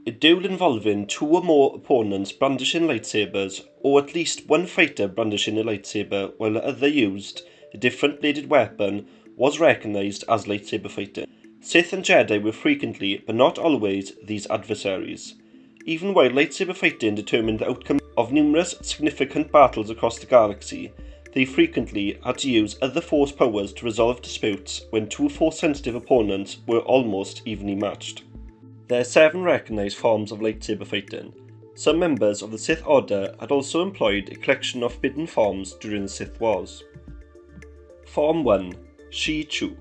A duel involving two or more opponents brandishing lightsabers, or at least one fighter brandishing a lightsaber while the other used a different bladed weapon, was recognised as lightsaber fighting. Sith and Jedi were frequently, but not always, these adversaries. Even while lightsaber fighting determined the outcome of numerous significant battles across the galaxy, they frequently had to use other Force powers to resolve disputes when two Force-sensitive opponents were almost evenly matched. There are 7 recognised forms of lightsaber fighting. Some members of the Sith Order had also employed a collection of forbidden forms during the Sith Wars. Form 1. Shi-Chu.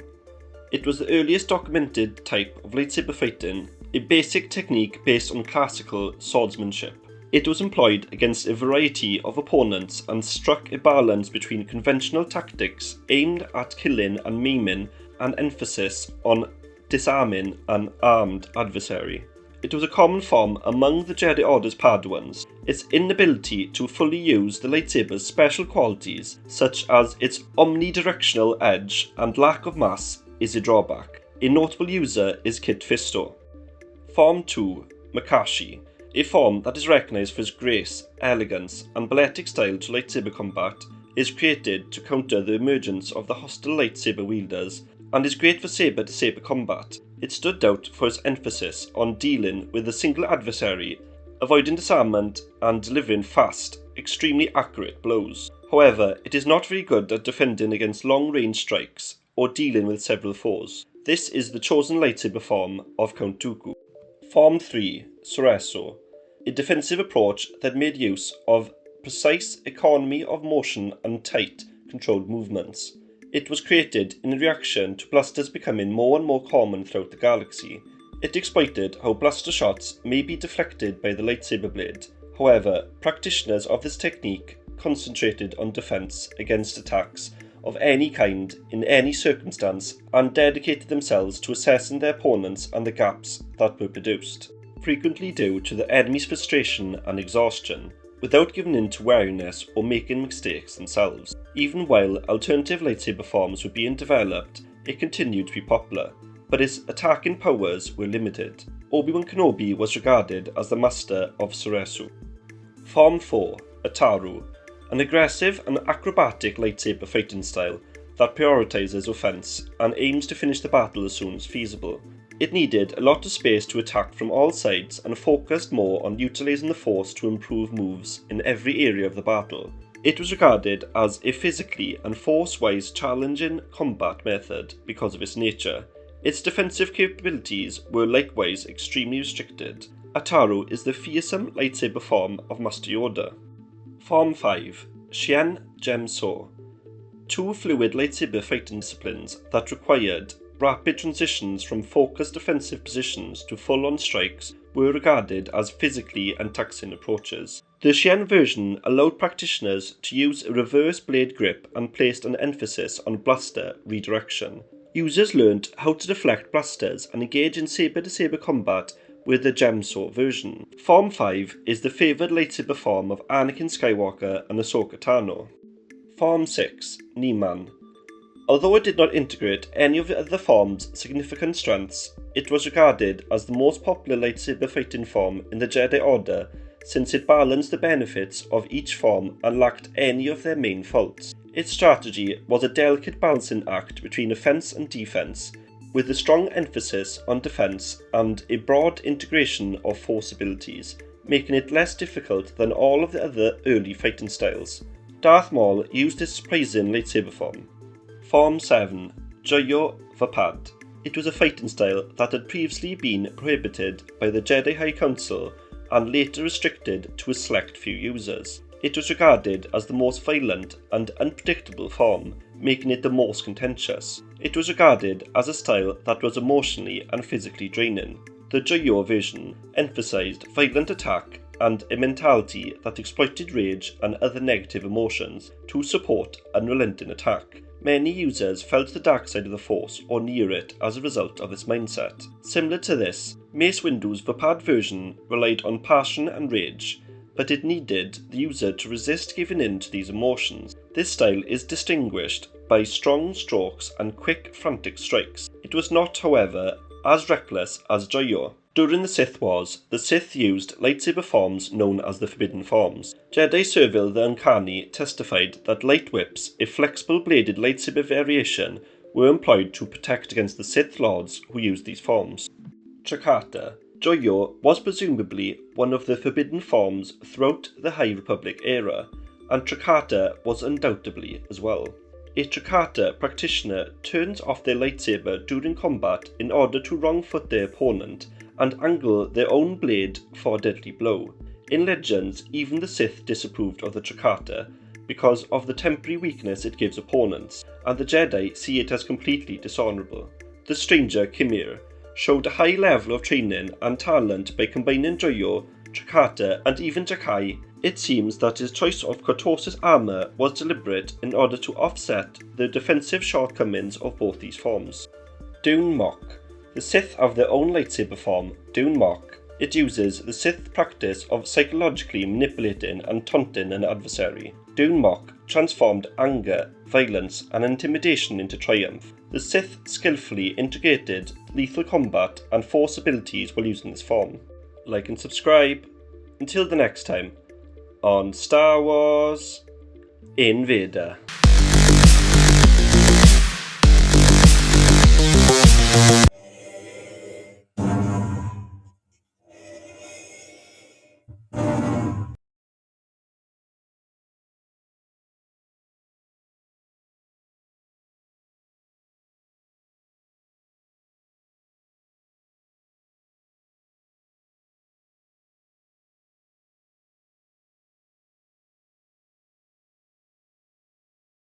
It was the earliest documented type of lightsaber fighting, a basic technique based on classical swordsmanship. It was employed against a variety of opponents and struck a balance between conventional tactics aimed at killing and maiming and emphasis on disarming an armed adversary. It was a common form among the Jedi Order's Padawans. Its inability to fully use the lightsaber's special qualities, such as its omnidirectional edge and lack of mass, is a drawback. A notable user is Kit Fisto. Form 2. Makashi. A form that is recognised for its grace, elegance, and balletic style to lightsaber combat, is created to counter the emergence of the hostile lightsaber wielders and is great for saber-to-saber combat. It stood out for its emphasis on dealing with a single adversary, avoiding disarmament, and delivering fast, extremely accurate blows. However, it is not very good at defending against long-range strikes or dealing with several foes. This is the chosen lightsaber form of Count Dooku. Form 3. Soreso. A defensive approach that made use of precise economy of motion and tight, controlled movements. It was created in reaction to blasters becoming more and more common throughout the galaxy. It exploited how blaster shots may be deflected by the lightsaber blade. However, practitioners of this technique concentrated on defense against attacks of any kind in any circumstance and dedicated themselves to assessing their opponents and the gaps that were produced, frequently due to the enemy's frustration and exhaustion, without giving in to wariness or making mistakes themselves. Even while alternative lightsaber forms were being developed, it continued to be popular, but its attacking powers were limited. Obi-Wan Kenobi was regarded as the master of Soresu. Form 4. Ataru. An aggressive and acrobatic lightsaber fighting style that prioritizes offense and aims to finish the battle as soon as feasible. It needed a lot of space to attack from all sides and focused more on utilizing the Force to improve moves in every area of the battle. It was regarded as a physically and force-wise challenging combat method because of its nature. Its defensive capabilities were likewise extremely restricted. Ataru is the fearsome lightsaber form of Master Yoda. Form 5. Xian Gem So. 2 fluid lightsaber fighting disciplines that required rapid transitions from focused defensive positions to full-on strikes were regarded as physically and taxing approaches. The Xian version allowed practitioners to use a reverse blade grip and placed an emphasis on blaster redirection. Users learned how to deflect blasters and engage in saber-to-saber combat with the Gemso version. Form 5 is the favoured lightsaber form of Anakin Skywalker and Ahsoka Tano. Form 6. Niman. Although it did not integrate any of the other form's significant strengths, it was regarded as the most popular lightsaber fighting form in the Jedi Order since it balanced the benefits of each form and lacked any of their main faults. Its strategy was a delicate balancing act between offense and defense, with a strong emphasis on defense and a broad integration of force abilities, making it less difficult than all of the other early fighting styles. Darth Maul used this surprising lightsaber form. Form 7. Joyo Vapad. It was a fighting style that had previously been prohibited by the Jedi High Council and later restricted to a select few users. It was regarded as the most violent and unpredictable form, making it the most contentious. It was regarded as a style that was emotionally and physically draining. The Joyo version emphasized violent attack and a mentality that exploited rage and other negative emotions to support unrelenting attack. Many users fell to the dark side of the Force or near it as a result of this mindset. Similar to this, Mace Windu's Vapad version relied on passion and rage, but it needed the user to resist giving in to these emotions. This style is distinguished by strong strokes and quick, frantic strikes. It was not, however, as reckless as Joyo. During the Sith Wars, the Sith used lightsaber forms known as the Forbidden Forms. Jedi Servile the Uncanny testified that light whips, a flexible bladed lightsaber variation, were employed to protect against the Sith Lords who used these forms. Chakata. Joyo was presumably one of the Forbidden Forms throughout the High Republic era, and Chakata was undoubtedly as well. A Chakata practitioner turns off their lightsaber during combat in order to wrong-foot their opponent and angle their own blade for a deadly blow. In Legends, even the Sith disapproved of the Chakata because of the temporary weakness it gives opponents, and the Jedi see it as completely dishonourable. The stranger, Kimir, showed a high level of training and talent by combining Joyo, Chakata and even Jakai. It seems that his choice of Cortosis armour was deliberate in order to offset the defensive shortcomings of both these forms. Dune Mok. The Sith have their own lightsaber form, Dune Mok. It uses the Sith practice of psychologically manipulating and taunting an adversary. Dune Mok transformed anger, violence and intimidation into triumph. The Sith skillfully integrated lethal combat and force abilities while using this form. Like and subscribe. Until the next time, on Star Wars Invader.